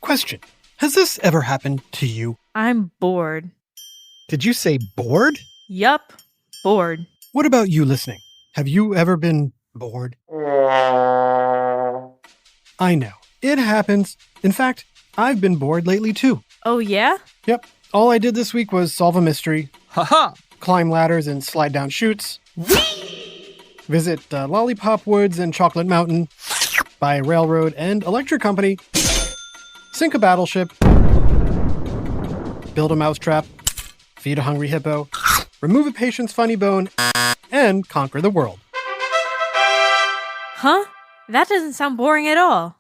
Question. Has this ever happened to you? I'm bored. Did you say bored? Yup, bored. What about you listening? Have you ever been bored? I know. It happens. In fact, I've been bored lately too. Oh yeah? Yep. All I did this week was solve a mystery, Haha! climb ladders and slide down chutes, visit Lollipop Woods and Chocolate Mountain, buy a railroad and electric company, sink a battleship, build a mousetrap, feed a hungry hippo, remove a patient's funny bone, and conquer the world. Huh? That doesn't sound boring at all.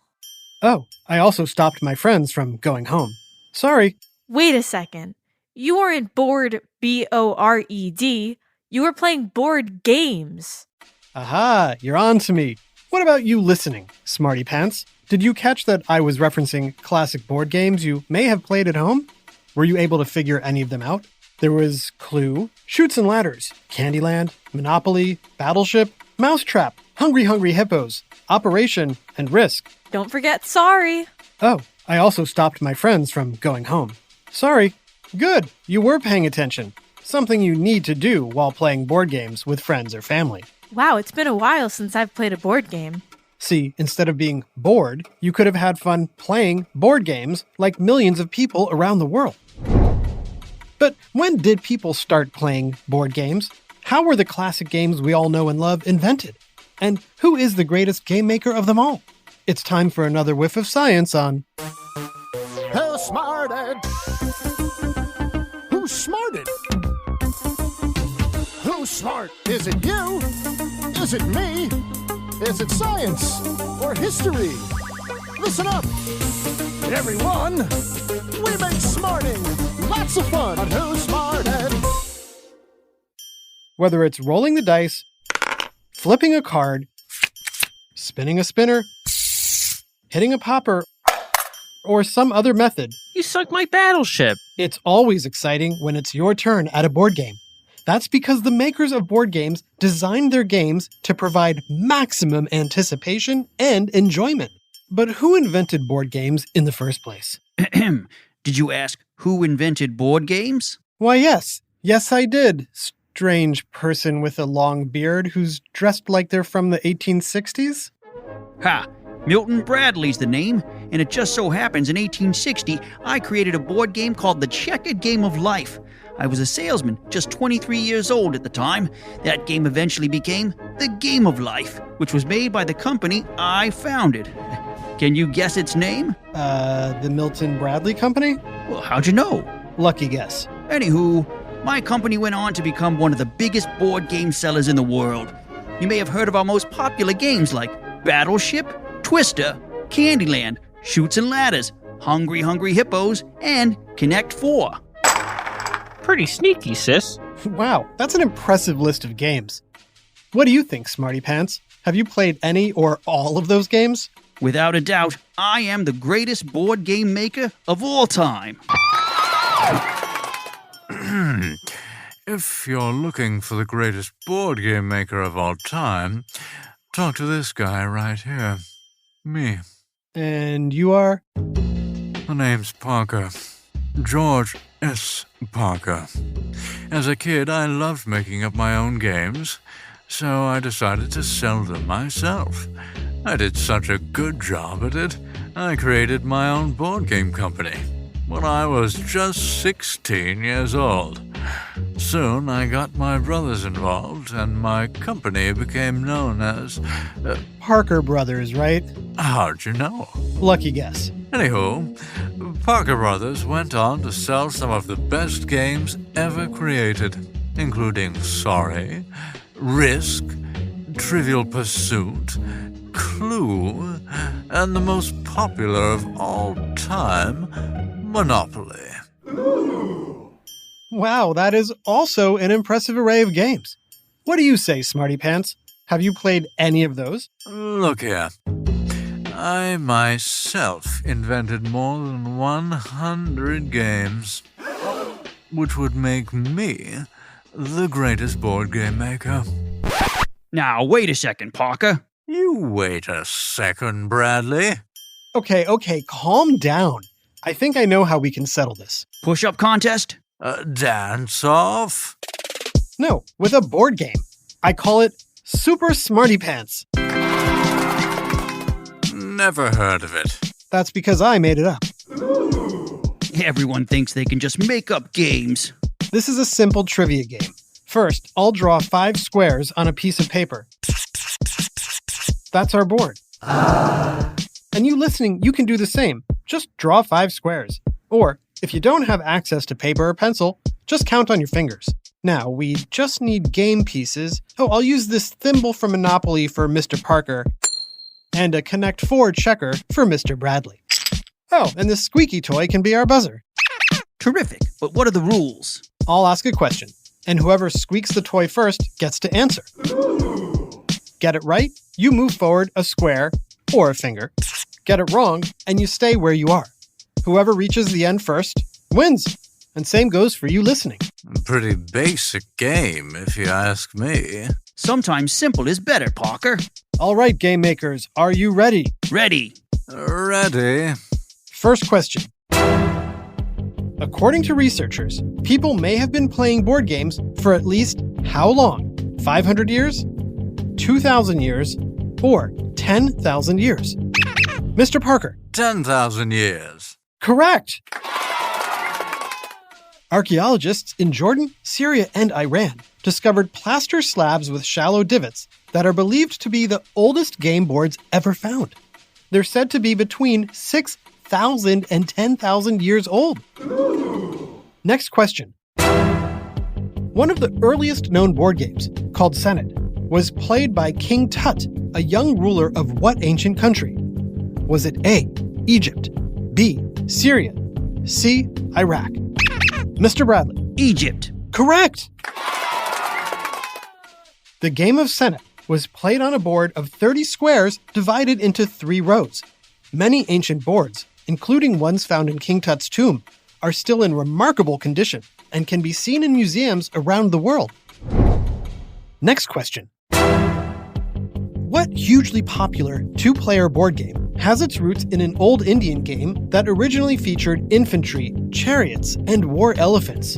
Oh, I also stopped my friends from going home. Sorry. Wait a second. You weren't bored, B-O-R-E-D. You were playing board games. Aha, you're on to me. What about you listening, smarty pants? Did you catch that I was referencing classic board games you may have played at home? Were you able to figure any of them out? There was Clue, Chutes and Ladders, Candyland, Monopoly, Battleship, Mousetrap, Hungry Hungry Hippos, Operation, and Risk. Don't forget Sorry. Oh, I also stopped my friends from going home. Sorry. Good, you were paying attention. Something you need to do while playing board games with friends or family. Wow, it's been a while since I've played a board game. See, instead of being bored, you could have had fun playing board games like millions of people around the world. But when did people start playing board games? How were the classic games we all know and love invented? And who is the greatest game maker of them all? It's time for another whiff of science on WhoSmarted? Who's smarted? Who's smart? Is it you? Is it me? Is it science or history? Listen up, everyone. We make smarting lots of fun on WhoSmarted. whether it's rolling the dice, flipping a card, spinning a spinner, hitting a popper, or some other method. You sunk my battleship. It's always exciting when it's your turn at a board game. That's because the makers of board games designed their games to provide maximum anticipation and enjoyment. But who invented board games in the first place? Did you ask who invented board games? Why, yes. Yes, I did. Strange person with a long beard who's dressed like they're from the 1860s? Ha! Milton Bradley's the name, and it just so happens in 1860 I created a board game called the Checkered Game of Life. I was a salesman, just 23 years old at the time. That game eventually became the Game of Life, which was made by the company I founded. Can you guess its name? The Milton Bradley Company? Well, how'd you know? Lucky guess. Anywho, my company went on to become one of the biggest board game sellers in the world. You may have heard of our most popular games like Battleship, Twister, Candyland, Chutes and Ladders, Hungry Hungry Hippos, and Connect 4. Pretty sneaky, sis. Wow, that's an impressive list of games. What do you think, Smarty Pants? Have you played any or all of those games? Without a doubt, I am the greatest board game maker of all time. If you're looking for the greatest board game maker of all time, talk to this guy right here. Me. And you are? The name's Parker. George S. Parker. As a kid, I loved making up my own games, so I decided to sell them myself. I did such a good job at it, I created my own board game company when I was just 16 years old. Soon I got my brothers involved, and my company became known as... Parker Brothers, right? How'd you know? Lucky guess. Anywho, Parker Brothers went on to sell some of the best games ever created, including Sorry, Risk, Trivial Pursuit, Clue, and the most popular of all time, Monopoly. Wow, that is also an impressive array of games. What do you say, Smarty Pants? Have you played any of those? Look here. I myself invented more than 100 games, which would make me the greatest board game maker. Now, wait a second, Parker. You wait a second, Bradley. Okay, calm down. I think I know how we can settle this. Push-up contest? Dance off? No, with a board game. I call it Super Smarty Pants. Never heard of it. That's because I made it up. Everyone thinks they can just make up games. This is a simple trivia game. First, I'll draw 5 squares on a piece of paper. That's our board. And you listening, you can do the same. Just draw 5 squares. Or, if you don't have access to paper or pencil, just count on your fingers. Now, we just need game pieces. Oh, I'll use this thimble from Monopoly for Mr. Parker, and a Connect 4 checker for Mr. Bradley. Oh, and this squeaky toy can be our buzzer. Terrific, but what are the rules? I'll ask a question, and whoever squeaks the toy first gets to answer. Get it right, you move forward a square or a finger. Get it wrong, and you stay where you are. Whoever reaches the end first wins. And same goes for you listening. Pretty basic game, if you ask me. Sometimes simple is better, Parker. All right, game makers, are you ready? Ready. Ready? First question. According to researchers, people may have been playing board games for at least how long? 500 years? 2,000 years? Or 10,000 years? Mr. Parker. 10,000 years. Correct! Archaeologists in Jordan, Syria, and Iran discovered plaster slabs with shallow divots that are believed to be the oldest game boards ever found. They're said to be between 6,000 and 10,000 years old. Next question. One of the earliest known board games, called Senet, was played by King Tut, a young ruler of what ancient country? Was it A, Egypt, B, Syria, C, Iraq? Mr. Bradley. Egypt. Correct! The game of Senet was played on a board of 30 squares divided into 3 rows. Many ancient boards, including ones found in King Tut's tomb, are still in remarkable condition and can be seen in museums around the world. Next question. What hugely popular 2-player board game has its roots in an old Indian game that originally featured infantry, chariots, and war elephants,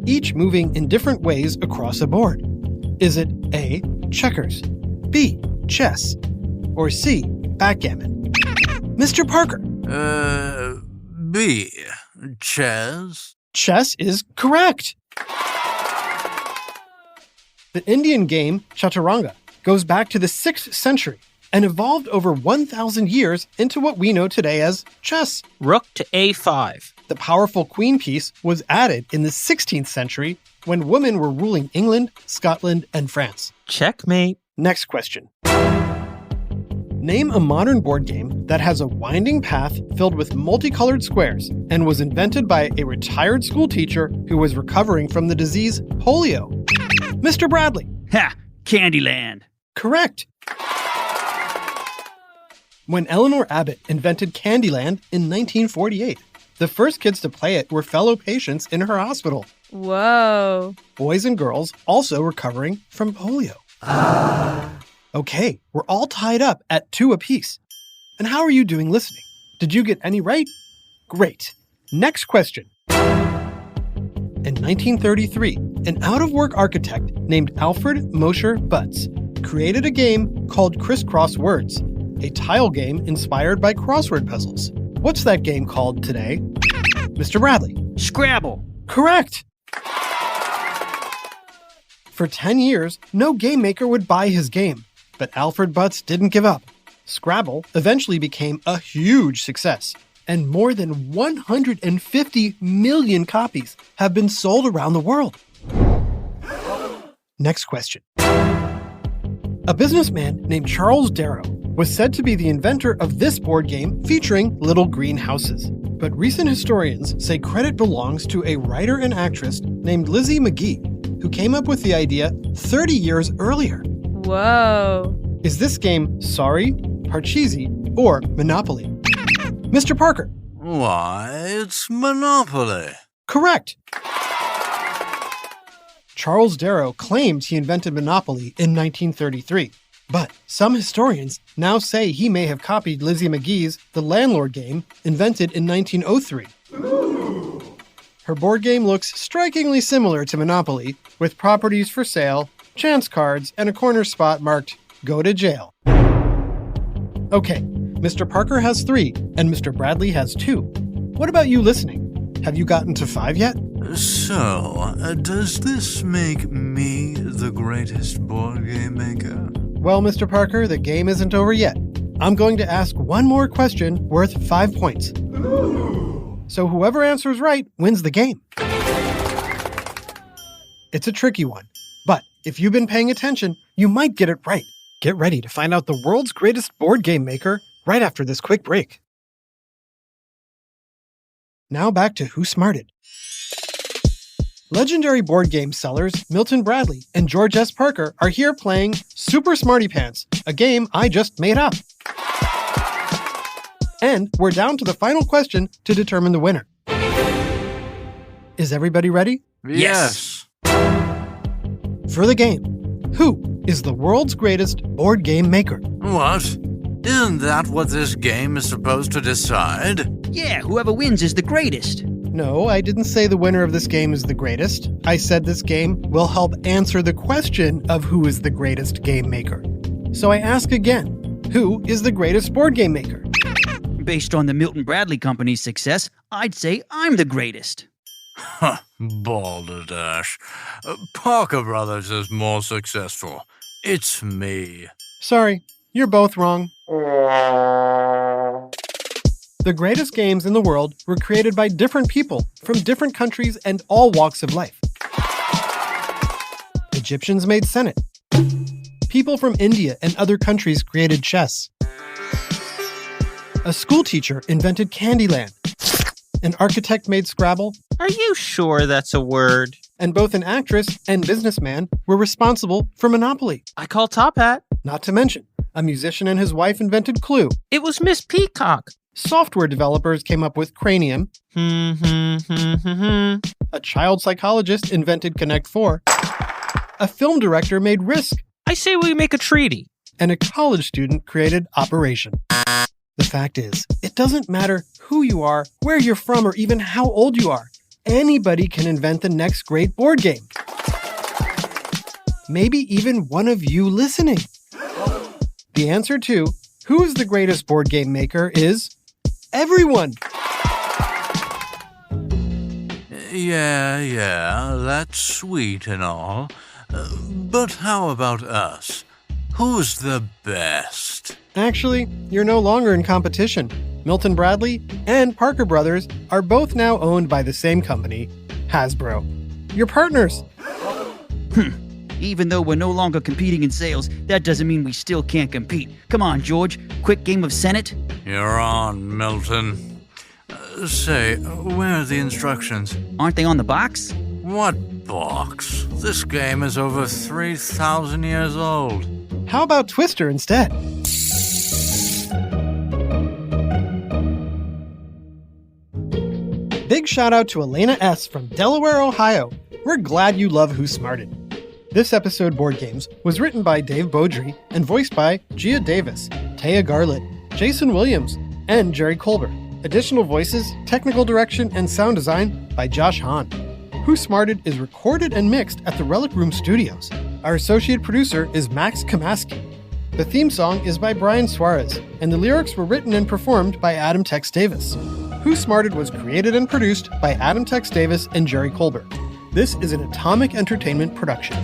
each moving in different ways across a board? Is it A, checkers, B, chess, or C, backgammon? Mr. Parker. B. Chess? Chess is correct. The Indian game Chaturanga goes back to the 6th century and evolved over 1,000 years into what we know today as chess. Rook to A5. The powerful queen piece was added in the 16th century when women were ruling England, Scotland, and France. Checkmate. Next question. Name a modern board game that has a winding path filled with multicolored squares and was invented by a retired school teacher who was recovering from the disease polio. Mr. Bradley. Ha! Candyland. Correct. When Eleanor Abbott invented Candyland in 1948, the first kids to play it were fellow patients in her hospital. Whoa. Boys and girls also recovering from polio. Okay, we're all tied up at 2 apiece. And how are you doing listening? Did you get any right? Great. Next question. In 1933, an out-of-work architect named Alfred Mosher Butz created a game called Crisscross Words, a tile game inspired by crossword puzzles. What's that game called today? Mr. Bradley. Scrabble. Correct! For 10 years, no game maker would buy his game, but Alfred Butz didn't give up. Scrabble eventually became a huge success, and more than 150 million copies have been sold around the world. Next question. A businessman named Charles Darrow was said to be the inventor of this board game featuring little green houses. But recent historians say credit belongs to a writer and actress named Lizzie McGee, who came up with the idea 30 years earlier. Whoa. Is this game Sorry, Parcheesi, or Monopoly? Mr. Parker. Why, it's Monopoly. Correct. Charles Darrow claimed he invented Monopoly in 1933. But some historians now say he may have copied Lizzie McGee's The Landlord game, invented in 1903. Her board game looks strikingly similar to Monopoly, with properties for sale, chance cards, and a corner spot marked, "Go to jail." Okay, Mr. Parker has 3, and Mr. Bradley has 2. What about you listening? Have you gotten to 5 yet? So, does this make me the greatest board game maker? Well, Mr. Parker, the game isn't over yet. I'm going to ask one more question worth 5 points. So whoever answers right wins the game. It's a tricky one, but if you've been paying attention, you might get it right. Get ready to find out the world's greatest board game maker right after this quick break. Now back to WhoSmarted. Legendary board game sellers Milton Bradley and George S. Parker are here playing Super Smarty Pants, a game I just made up. And we're down to the final question to determine the winner. Is everybody ready? Yes. For the game, who is the world's greatest board game maker? What? Isn't that what this game is supposed to decide? Yeah, whoever wins is the greatest. No, I didn't say the winner of this game is the greatest. I said this game will help answer the question of who is the greatest game maker. So I ask again, who is the greatest board game maker? Based on the Milton Bradley Company's success, I'd say I'm the greatest. Huh, balderdash. Parker Brothers is more successful. It's me. Sorry, you're both wrong. The greatest games in the world were created by different people from different countries and all walks of life. Egyptians made Senet. People from India and other countries created chess. A school teacher invented Candyland. An architect made Scrabble. Are you sure that's a word? And both an actress and businessman were responsible for Monopoly. I call Top Hat. Not to mention, a musician and his wife invented Clue. It was Miss Peacock. Software developers came up with Cranium. A child psychologist invented Connect 4. A film director made Risk. I say we make a treaty. And a college student created Operation. The fact is, it doesn't matter who you are, where you're from, or even how old you are. Anybody can invent the next great board game. Maybe even one of you listening. The answer to who is the greatest board game maker is everyone. Yeah, that's sweet and all. But how about us? Who's the best? Actually, you're no longer in competition. Milton Bradley and Parker Brothers are both now owned by the same company, Hasbro. You're partners. Even though we're no longer competing in sales, that doesn't mean we still can't compete. Come on, George. Quick game of Senet? You're on, Milton. Say, where are the instructions? Aren't they on the box? What box? This game is over 3,000 years old. How about Twister instead? Big shout out to Elena S. from Delaware, Ohio. We're glad you love WhoSmarted. This episode, Board Games, was written by Dave Beaudry and voiced by Gia Davis, Taya Garlett, Jason Williams, and Jerry Colbert. Additional voices, technical direction, and sound design by Josh Hahn. WhoSmarted is recorded and mixed at the Relic Room Studios. Our associate producer is Max Kamaski. The theme song is by Brian Suarez, and the lyrics were written and performed by Adam Tex Davis. WhoSmarted was created and produced by Adam Tex Davis and Jerry Colbert. This is an Atomic Entertainment production.